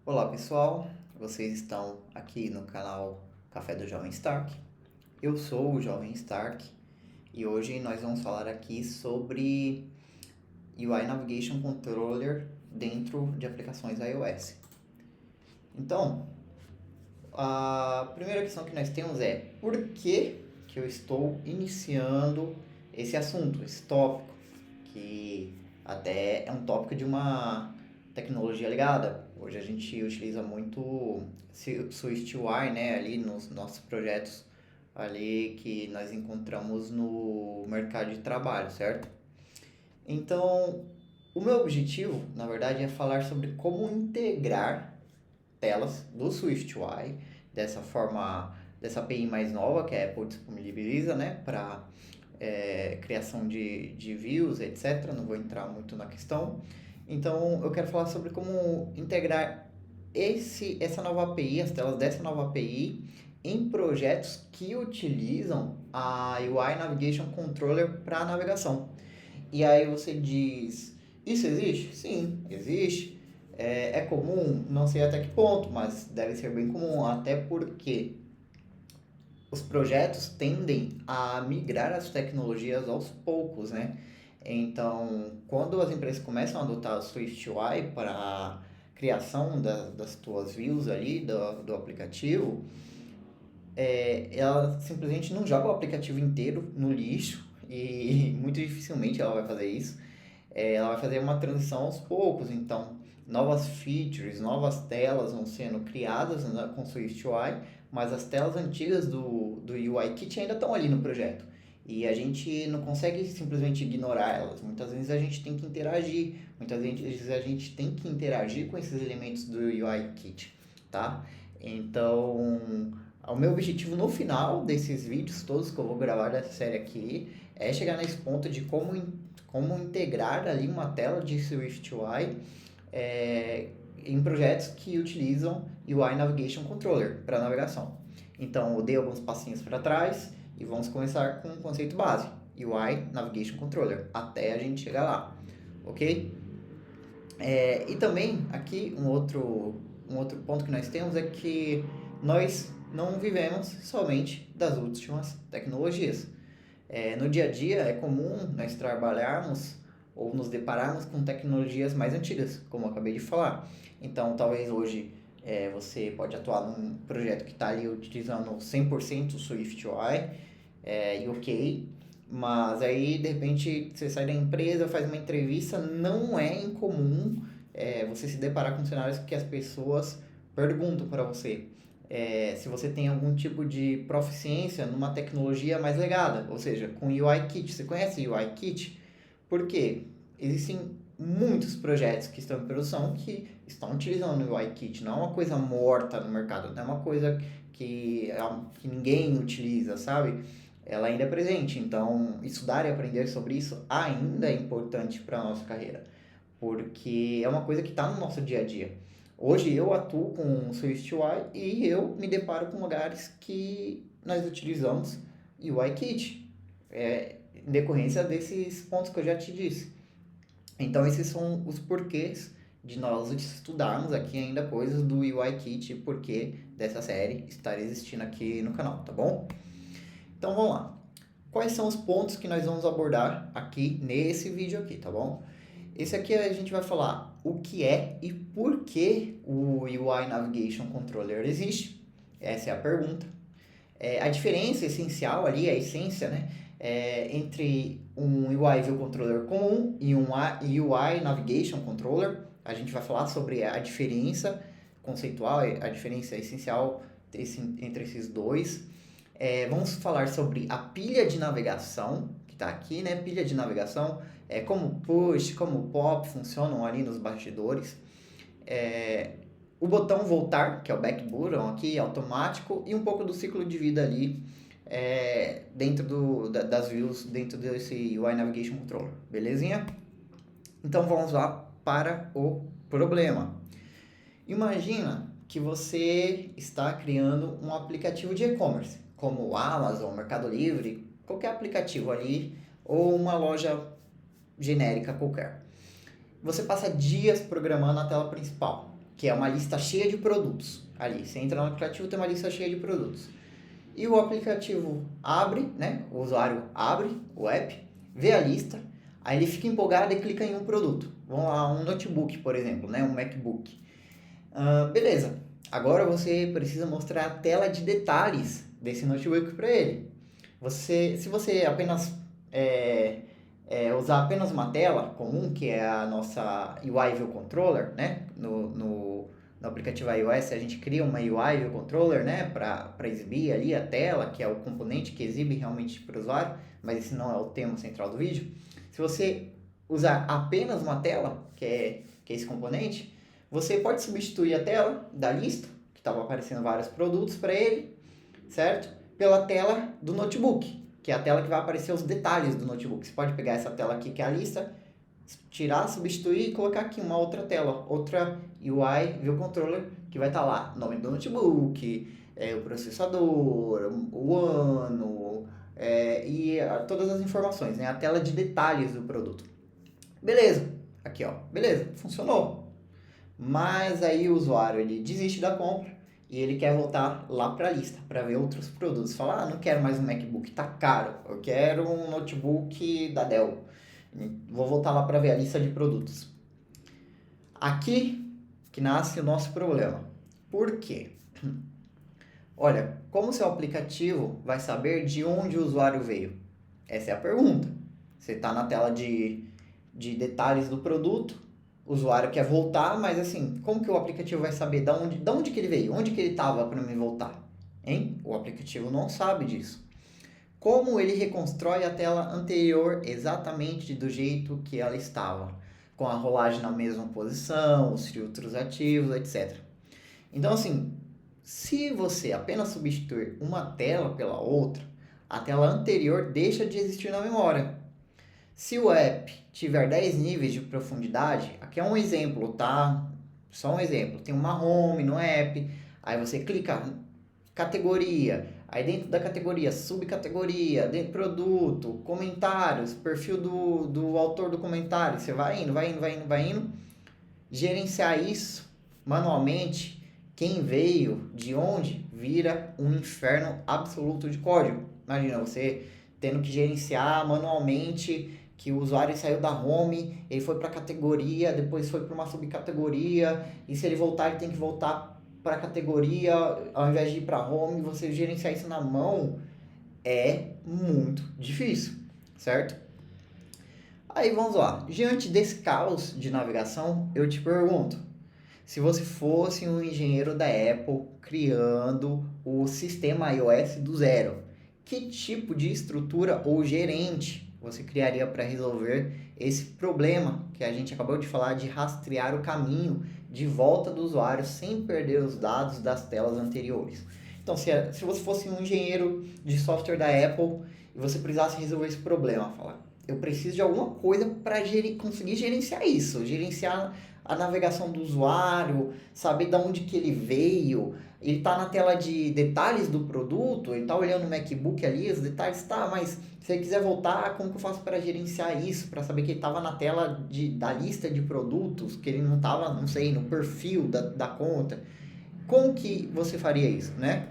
Olá pessoal, vocês estão aqui no canal Café do Jovem Stark. Eu sou o Jovem Stark e hoje nós vamos falar aqui sobre UI Navigation Controller dentro de aplicações iOS. Então, a primeira questão que nós temos é por que eu estou iniciando esse assunto, esse tópico, que até é um tópico de uma tecnologia ligada. Hoje a gente utiliza muito SwiftUI, né, ali nos nossos projetos ali que nós encontramos no mercado de trabalho, certo? Então, o meu objetivo, na verdade, é falar sobre como integrar telas do SwiftUI dessa forma, dessa API mais nova que a Apple disponibiliza, né, para criação de views, etc. Não vou entrar muito na questão. Então, eu quero falar sobre como integrar essa nova API, as telas dessa nova API, em projetos que utilizam a UI Navigation Controller para navegação. E aí você diz, isso existe? Sim, existe. É comum? Não sei até que ponto, mas deve ser bem comum, até porque os projetos tendem a migrar as tecnologias aos poucos, né? Então, quando as empresas começam a adotar o SwiftUI para a criação das tuas views ali do aplicativo, ela simplesmente não joga o aplicativo inteiro no lixo e muito dificilmente ela vai fazer isso. Ela vai fazer uma transição aos poucos, então novas features, novas telas vão sendo criadas, né, com SwiftUI, mas as telas antigas do UIKit ainda estão ali no projeto. E a gente não consegue simplesmente ignorar elas. Muitas vezes a gente tem que interagir, muitas vezes a gente tem que interagir com esses elementos do UIKit, tá? Então, o meu objetivo no final desses vídeos todos que eu vou gravar dessa série aqui é chegar nesse ponto de como integrar ali uma tela de SwiftUI em projetos que utilizam UI Navigation Controller para navegação. Então, eu dei alguns passinhos para trás e vamos começar com o conceito base, UI Navigation Controller, até a gente chegar lá, ok? E também aqui um outro ponto que nós temos é que nós não vivemos somente das últimas tecnologias. No dia a dia é comum nós trabalharmos ou nos depararmos com tecnologias mais antigas, como eu acabei de falar. Então, talvez hoje você pode atuar num projeto que está ali utilizando 100% SwiftUI, e ok, mas aí de repente você sai da empresa, faz uma entrevista, não é incomum você se deparar com cenários que as pessoas perguntam para você se você tem algum tipo de proficiência numa tecnologia mais legada, ou seja, com UIKit. Você conhece UIKit? Por quê? Existem muitos projetos que estão em produção que estão utilizando o UIKit. Não é uma coisa morta no mercado, não é uma coisa que ninguém utiliza, sabe? Ela ainda é presente, então estudar e aprender sobre isso ainda é importante para a nossa carreira, porque é uma coisa que está no nosso dia a dia. Hoje eu atuo com SwiftUI e eu me deparo com lugares que nós utilizamos UIKit, em decorrência desses pontos que eu já te disse. Então esses são os porquês de nós estudarmos aqui ainda coisas do UIKit e porquê dessa série estar existindo aqui no canal, tá bom? Então vamos lá. Quais são os pontos que nós vamos abordar aqui nesse vídeo aqui, tá bom? Esse aqui a gente vai falar o que é e por que o UI Navigation Controller existe. Essa é a pergunta. A diferença essencial ali, a essência, né? Entre um UI View Controller comum e um UI Navigation Controller. A gente vai falar sobre a diferença conceitual, a diferença essencial entre esses dois. Vamos falar sobre a pilha de navegação, que está aqui, né? Pilha de navegação, como push, como pop funcionam ali nos bastidores. O botão voltar, que é o back button aqui, automático, e um pouco do ciclo de vida ali dentro das views, dentro desse UI Navigation Controller, belezinha? Então vamos lá para o problema. Imagina que você está criando um aplicativo de e-commerce, como o Amazon, Mercado Livre, qualquer aplicativo ali, ou uma loja genérica qualquer. Você passa dias programando a tela principal. que é uma lista cheia de produtos. Ali, você entra no aplicativo, tem uma lista cheia de produtos. E o aplicativo abre, né? O usuário abre o app, vê a lista, aí ele fica empolgado e clica em um produto. Vamos lá, um notebook, por exemplo, né? Um MacBook. Beleza. Agora você precisa mostrar a tela de detalhes desse notebook para ele. Se você apenas usar apenas uma tela comum, que é a nossa UI View Controller, né? No aplicativo iOS a gente cria uma UI View Controller, né? Para exibir ali a tela, que é o componente que exibe realmente para o usuário, mas esse não é o tema central do vídeo. Se você usar apenas uma tela, que é esse componente, você pode substituir a tela da lista, que estava aparecendo vários produtos para ele, certo? Pela tela do notebook, que é a tela que vai aparecer os detalhes do notebook. Você pode pegar essa tela aqui, que é a lista, tirar, substituir e colocar aqui uma outra tela, outra UI View Controller, que vai estar lá, nome do notebook, o processador, o ano, todas as informações, né? A tela de detalhes do produto. Beleza, aqui ó, beleza, funcionou. Mas aí o usuário ele desiste da compra e ele quer voltar lá para a lista para ver outros produtos. Fala, não quero mais um MacBook, tá caro, eu quero um notebook da Dell. Vou voltar lá para ver a lista de produtos. Aqui que nasce o nosso problema. Por quê? Olha, como seu aplicativo vai saber de onde o usuário veio? Essa é a pergunta. Você está na tela de detalhes do produto, o usuário quer voltar, mas assim, como que o aplicativo vai saber de onde que ele veio? Onde que ele estava para me voltar? Hein? O aplicativo não sabe disso. Como ele reconstrói a tela anterior exatamente do jeito que ela estava? Com a rolagem na mesma posição, os filtros ativos, etc. Então assim, se você apenas substituir uma tela pela outra, a tela anterior deixa de existir na memória. Se o app tiver 10 níveis de profundidade, aqui é um exemplo, tá? Só um exemplo. Tem uma home no app, aí você clica categoria, aí dentro da categoria, subcategoria, dentro do produto, comentários, perfil do autor do comentário, você vai indo. Gerenciar isso manualmente, quem veio, de onde, vira um inferno absoluto de código. Imagina você tendo que gerenciar manualmente que o usuário saiu da home, ele foi para a categoria, depois foi para uma subcategoria, e se ele voltar, ele tem que voltar para a categoria, ao invés de ir para a home. Você gerenciar isso na mão é muito difícil, certo? Aí vamos lá, diante desse caos de navegação, eu te pergunto, se você fosse um engenheiro da Apple criando o sistema iOS do zero, que tipo de estrutura ou gerente você criaria para resolver esse problema que a gente acabou de falar de rastrear o caminho de volta do usuário sem perder os dados das telas anteriores? Então, se você fosse um engenheiro de software da Apple e você precisasse resolver esse problema, falar, eu preciso de alguma coisa para conseguir gerenciar isso, gerenciar a navegação do usuário, saber de onde que ele veio. Ele está na tela de detalhes do produto, ele está olhando o MacBook ali, os detalhes, tá, mas se ele quiser voltar, como que eu faço para gerenciar isso? Para saber que ele estava na tela da lista de produtos, que ele não estava, não sei, no perfil da conta. Como que você faria isso, né?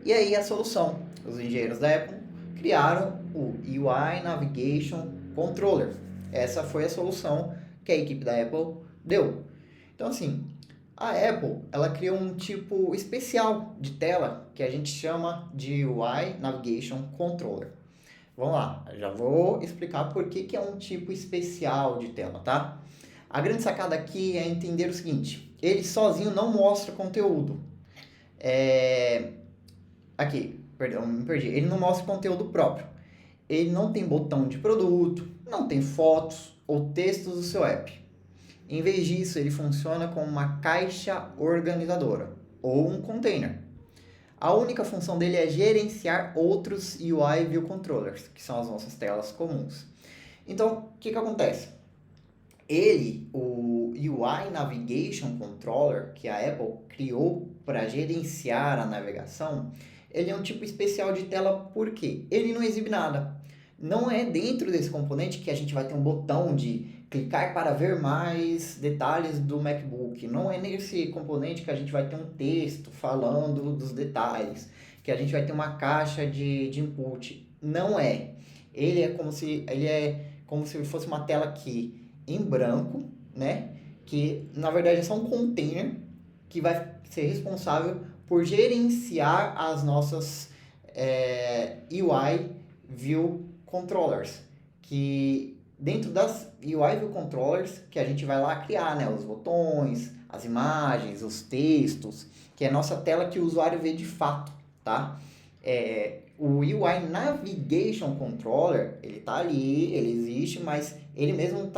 E aí a solução, os engenheiros da Apple criaram o UI Navigation Controller. Essa foi a solução que a equipe da Apple deu. Então assim, a Apple, ela criou um tipo especial de tela que a gente chama de UI Navigation Controller. Vamos lá, já vou explicar por que é um tipo especial de tela, tá? A grande sacada aqui é entender o seguinte, ele sozinho não mostra conteúdo. Aqui, perdão, me perdi. Ele não mostra conteúdo próprio. Ele não tem botão de produto, não tem fotos ou textos do seu app. Em vez disso, ele funciona como uma caixa organizadora ou um container. A única função dele é gerenciar outros UI View Controllers, que são as nossas telas comuns. Então, o que acontece? O UI Navigation Controller, que a Apple criou para gerenciar a navegação, ele é um tipo especial de tela porque ele não exibe nada. Não é dentro desse componente que a gente vai ter um botão de clicar para ver mais detalhes do MacBook. Não é nesse componente que a gente vai ter um texto falando dos detalhes, que a gente vai ter uma caixa de input. Não é. Ele é como se fosse uma tela aqui em branco, né? Que na verdade é só um container que vai ser responsável por gerenciar as nossas UI View Controllers, que dentro das UI View Controllers que a gente vai lá criar, né, os botões, as imagens, os textos, que é a nossa tela que o usuário vê de fato, tá? O UI Navigation Controller, ele tá ali, ele existe, mas ele mesmo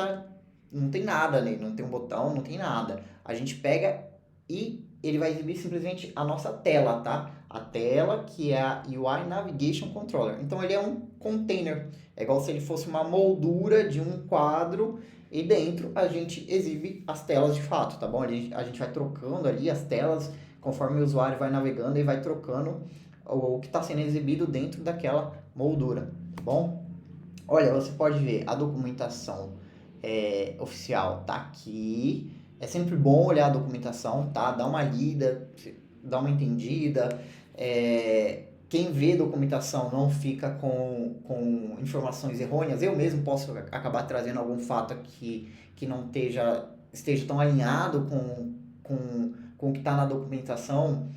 não tem nada nele, não tem um botão, não tem nada. A gente pega e ele vai exibir simplesmente a nossa tela, tá? A tela que é a UI Navigation Controller. Então ele é um container, é igual se ele fosse uma moldura de um quadro e dentro a gente exibe as telas de fato, tá bom? A gente vai trocando ali as telas conforme o usuário vai navegando e vai trocando o que está sendo exibido dentro daquela moldura, tá bom? Olha, você pode ver a documentação oficial tá aqui. É sempre bom olhar a documentação, tá? Dá uma lida, dá uma entendida. Quem vê documentação não fica com informações errôneas. Eu mesmo posso acabar trazendo algum fato aqui que não esteja tão alinhado com o que está na documentação,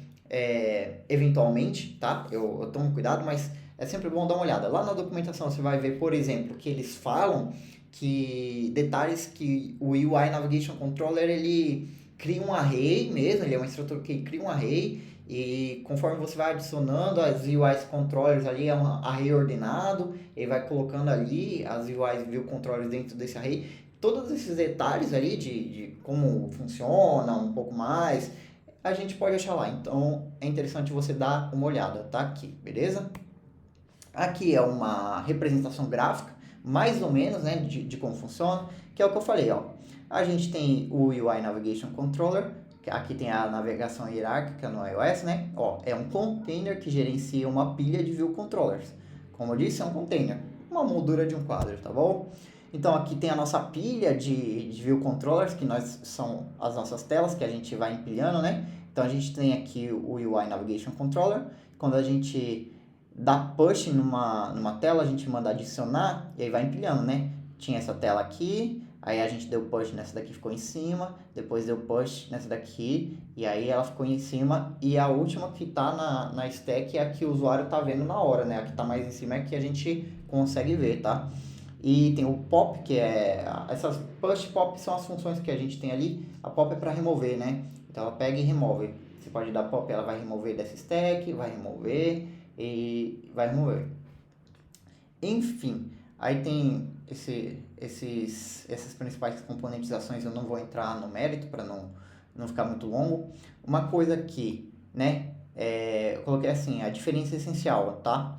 eventualmente, tá? Eu tomo cuidado, mas é sempre bom dar uma olhada. Lá na documentação você vai ver, por exemplo, que eles falam que detalhes que o UI Navigation Controller ele cria um array mesmo, ele é um instrutor que cria um array e conforme você vai adicionando as UIs controllers ali, é um array ordenado, ele vai colocando ali as UIs view controllers dentro desse array. Todos esses detalhes ali de como funciona um pouco mais, a gente pode achar lá. Então é interessante você dar uma olhada, tá aqui, beleza? Aqui é uma representação gráfica, mais ou menos, né, de como funciona, que é o que eu falei, ó. A gente tem o UI Navigation Controller, que aqui tem a navegação hierárquica no iOS, né? Ó, é um container que gerencia uma pilha de view controllers. Como eu disse, é um container, uma moldura de um quadro, tá bom? Então aqui tem a nossa pilha de view controllers, que são as nossas telas que a gente vai empilhando, né? Então a gente tem aqui o UI Navigation Controller. Quando a gente dá push numa tela, a gente manda adicionar e aí vai empilhando, né? Tinha essa tela aqui, aí a gente deu push nessa daqui, ficou em cima, depois deu push nessa daqui, e aí ela ficou em cima, e a última que tá na stack é a que o usuário tá vendo na hora, né? A que tá mais em cima é a que a gente consegue ver, tá? E tem o pop, que essas push pop são as funções que a gente tem ali. A pop é para remover, né? Então ela pega e remove. Você pode dar pop, ela vai remover dessa stack, vai remover e vai remover. Enfim, aí tem essas principais componentizações. Eu não vou entrar no mérito para não ficar muito longo. Uma coisa que, né, eu coloquei assim, a diferença essencial, tá?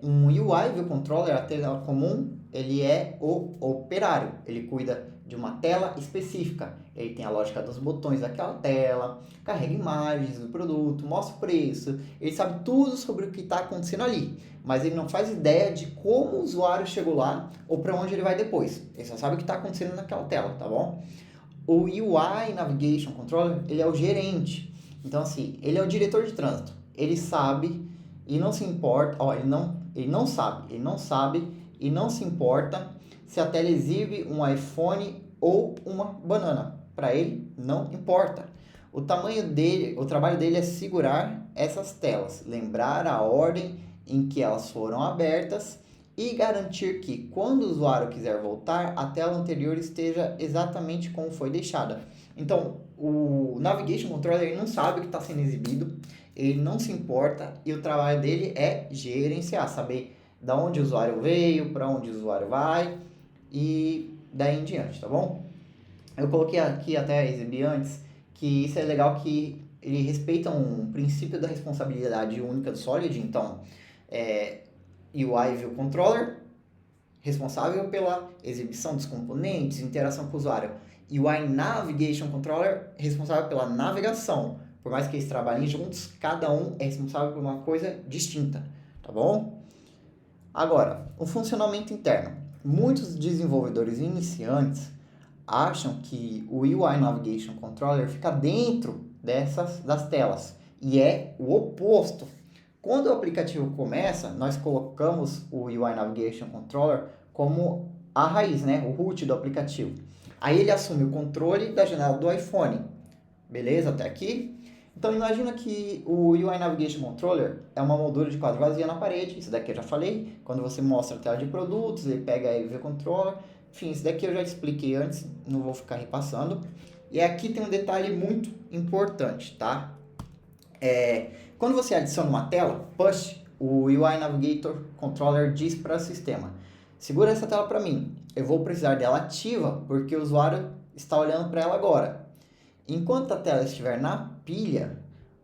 Um UI View Controller, a tela comum, ele é o operário. Ele cuida de uma tela específica. Ele tem a lógica dos botões daquela tela, carrega imagens do produto, mostra o preço. Ele sabe tudo sobre o que está acontecendo ali. Mas ele não faz ideia de como o usuário chegou lá ou para onde ele vai depois. Ele só sabe o que está acontecendo naquela tela, tá bom? O UI Navigation Controller, ele é o gerente. Então, assim, ele é o diretor de trânsito. Ele sabe e não se importa, ele não sabe e não se importa se a tela exibe um iPhone ou uma banana. Para ele, não importa. O trabalho dele é segurar essas telas, lembrar a ordem em que elas foram abertas e garantir que, quando o usuário quiser voltar, a tela anterior esteja exatamente como foi deixada. Então, o Navigation Controller ele não sabe o que está sendo exibido, ele não se importa e o trabalho dele é gerenciar, saber da onde o usuário veio, para onde o usuário vai e daí em diante, tá bom? Eu coloquei aqui, até exibi antes, que isso é legal que ele respeita um princípio da responsabilidade única do Solid. Então, UI View Controller, responsável pela exibição dos componentes, interação com o usuário. UI Navigation Controller, responsável pela navegação. Por mais que eles trabalhem juntos, cada um é responsável por uma coisa distinta, tá bom? Agora, o funcionamento interno. Muitos desenvolvedores iniciantes acham que o UI Navigation Controller fica dentro das telas, e é o oposto. Quando o aplicativo começa, nós colocamos o UI Navigation Controller como a raiz, né? O root do aplicativo. Aí ele assume o controle da janela do iPhone. Beleza? Até aqui? Então imagina que o UI Navigation Controller é uma moldura de quadro vazia na parede. Isso daqui eu já falei. Quando você mostra a tela de produtos, ele pega aí o UV Controller. Enfim, isso daqui eu já expliquei antes, não vou ficar repassando. E aqui tem um detalhe muito importante, tá? Quando você adiciona uma tela, push, o UI Navigator Controller diz para o sistema: segura essa tela para mim, eu vou precisar dela ativa porque o usuário está olhando para ela agora. Enquanto a tela estiver na pilha,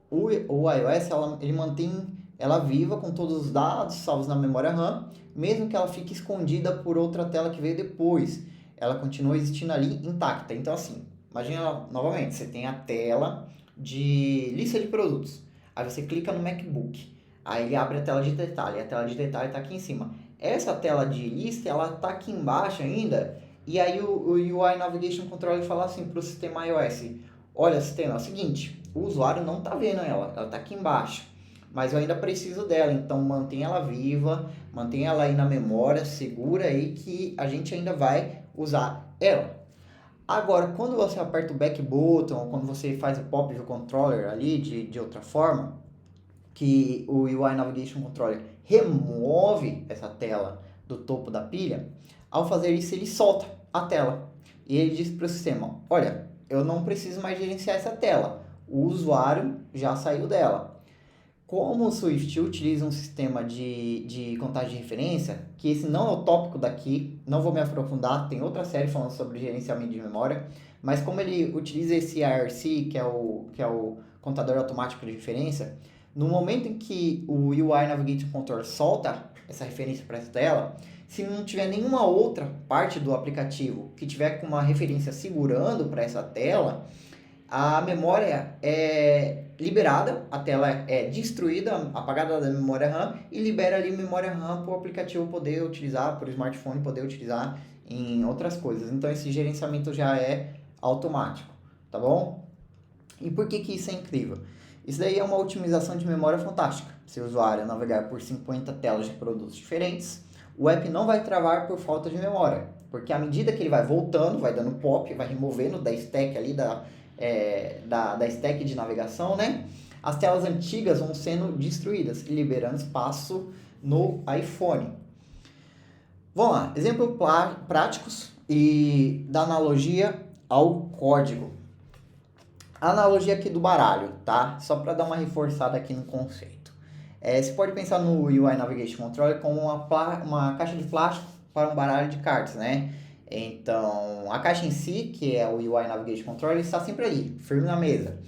o iOS ele mantém ela viva com todos os dados salvos na memória RAM, mesmo que ela fique escondida por outra tela que veio depois. Ela continua existindo ali intacta. Então assim, imagina novamente, você tem a tela de lista de produtos. Aí você clica no MacBook. Aí ele abre a tela de detalhe. A tela de detalhe está aqui em cima. Essa tela de lista, ela está aqui embaixo ainda. E aí o UI Navigation Controller fala assim para o sistema iOS: olha, sistema, é o seguinte, o usuário não está vendo ela está aqui embaixo, mas eu ainda preciso dela, então mantenha ela viva, mantenha ela aí na memória, segura aí que a gente ainda vai usar ela. Agora, quando você aperta o back button, ou quando você faz o pop view controller ali de outra forma, que o UI Navigation Controller remove essa tela do topo da pilha, ao fazer isso ele solta a tela e ele diz para o sistema: olha, eu não preciso mais gerenciar essa tela, o usuário já saiu dela. Como o Swift utiliza um sistema de contagem de referência, que esse não é o tópico daqui, não vou me aprofundar, tem outra série falando sobre gerenciamento de memória, mas como ele utiliza esse IRC, que é o contador automático de referência, no momento em que o UI Navigation Controller solta essa referência para essa tela, se não tiver nenhuma outra parte do aplicativo que tiver com uma referência segurando para essa tela, a memória é liberada, a tela é destruída, apagada da memória RAM e libera ali memória RAM para o aplicativo poder utilizar, para o smartphone poder utilizar em outras coisas. Então esse gerenciamento já é automático, tá bom? E por que isso é incrível? Isso daí é uma otimização de memória fantástica. Se o usuário navegar por 50 telas de produtos diferentes, o app não vai travar por falta de memória, porque à medida que ele vai voltando, vai dando pop, vai removendo da stack ali da stack de navegação, né? As telas antigas vão sendo destruídas, liberando espaço no iPhone. Vamos lá, exemplos práticos e da analogia ao código. A analogia aqui do baralho, tá? Só para dar uma reforçada aqui no conceito. Você pode pensar no UI Navigation Controller como uma caixa de plástico para um baralho de cartas, né? Então, a caixa em si, que é o UI Navigation Controller, está sempre ali, firme na mesa.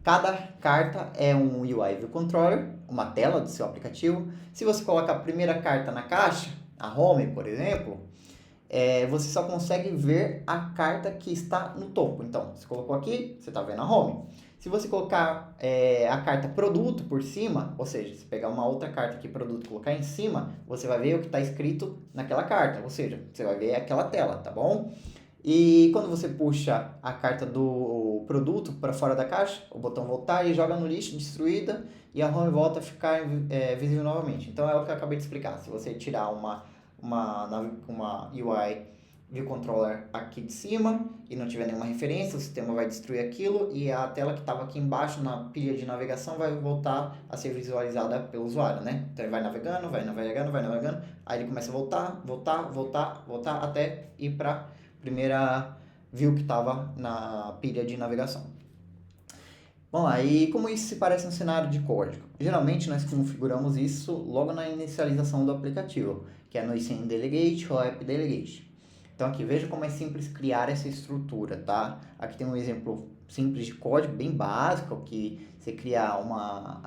Cada carta é um UI View Controller, uma tela do seu aplicativo. Se você colocar a primeira carta na caixa, a Home, por exemplo, você só consegue ver a carta que está no topo. Então, você colocou aqui, você está vendo a Home. Se você colocar a carta produto por cima, ou seja, se pegar uma outra carta aqui, produto, e colocar em cima, você vai ver o que está escrito naquela carta, ou seja, você vai ver aquela tela, tá bom? E quando você puxa a carta do produto para fora da caixa, o botão voltar e joga no lixo, destruída, e a home volta a ficar visível novamente. Então é o que eu acabei de explicar. Se você tirar uma UI View Controller aqui de cima e não tiver nenhuma referência, o sistema vai destruir aquilo e a tela que estava aqui embaixo na pilha de navegação vai voltar a ser visualizada pelo usuário, né? Então ele vai navegando, aí ele começa a voltar até ir para primeira view que estava na pilha de navegação. Vamos lá, e como isso se parece um cenário de código? Geralmente nós configuramos isso logo na inicialização do aplicativo, que é no Scene Delegate ou App Delegate. Então aqui, veja como é simples criar essa estrutura, tá? Aqui tem um exemplo simples de código, bem básico, que você cria uma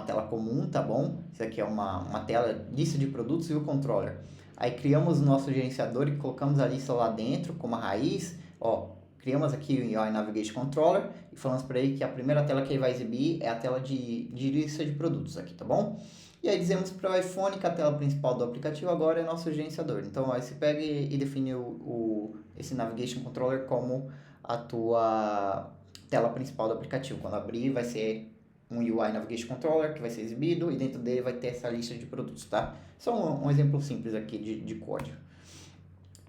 tela comum, tá bom? Isso aqui é uma tela, lista de produtos e o controller. Aí criamos o nosso gerenciador e colocamos a lista lá dentro como a raiz, ó, criamos aqui o UI Navigation Controller e falamos para ele que a primeira tela que ele vai exibir é a tela de lista de produtos aqui, tá bom? E aí dizemos para o iPhone que a tela principal do aplicativo agora é nosso gerenciador. Então, aí você pega e define esse Navigation Controller como a tua tela principal do aplicativo. Quando abrir, vai ser um UI Navigation Controller que vai ser exibido e dentro dele vai ter essa lista de produtos, tá? Só um exemplo simples aqui de código.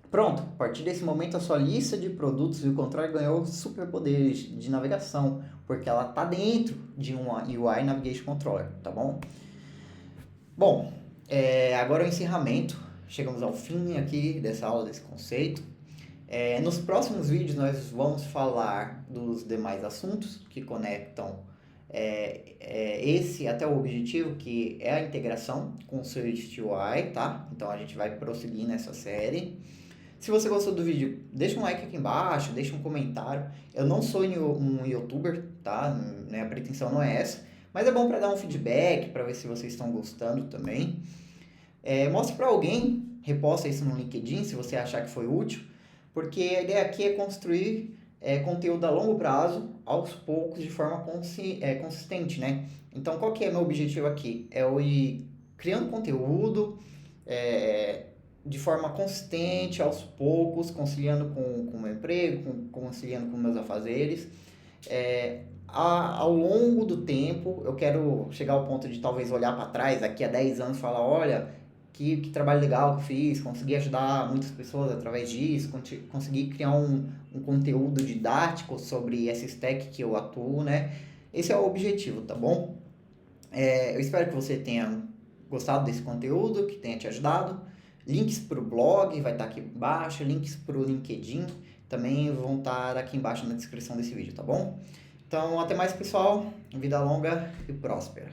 Pronto, a partir desse momento a sua lista de produtos e o controller ganhou superpoderes de navegação, porque ela está dentro de uma UI Navigation Controller, tá bom? Bom, agora é o encerramento, chegamos ao fim aqui dessa aula, desse conceito. Nos próximos vídeos nós vamos falar dos demais assuntos que conectam esse até o objetivo, que é a integração com o Swift UI, tá? Então a gente vai prosseguir nessa série. Se você gostou do vídeo, deixa um like aqui embaixo, deixa um comentário. Eu não sou um youtuber, tá? A pretensão não é essa. Mas é bom para dar um feedback, para ver se vocês estão gostando também. Mostre para alguém, reposta isso no LinkedIn se você achar que foi útil. Porque a ideia aqui é construir conteúdo a longo prazo, aos poucos, de forma consistente, né? Então, qual que é meu objetivo aqui? É eu ir criando conteúdo de forma consistente, aos poucos, conciliando com o meu emprego, conciliando com meus afazeres. Ao longo do tempo, eu quero chegar ao ponto de talvez olhar para trás, daqui a 10 anos, e falar, olha, que trabalho legal que eu fiz, consegui ajudar muitas pessoas através disso, consegui criar um conteúdo didático sobre essa stack que eu atuo, né? Esse é o objetivo, tá bom? Eu espero que você tenha gostado desse conteúdo, que tenha te ajudado. Links para o blog vai estar aqui embaixo, links para o LinkedIn também vão estar aqui embaixo na descrição desse vídeo, tá bom? Então, até mais, pessoal. Vida longa e próspera.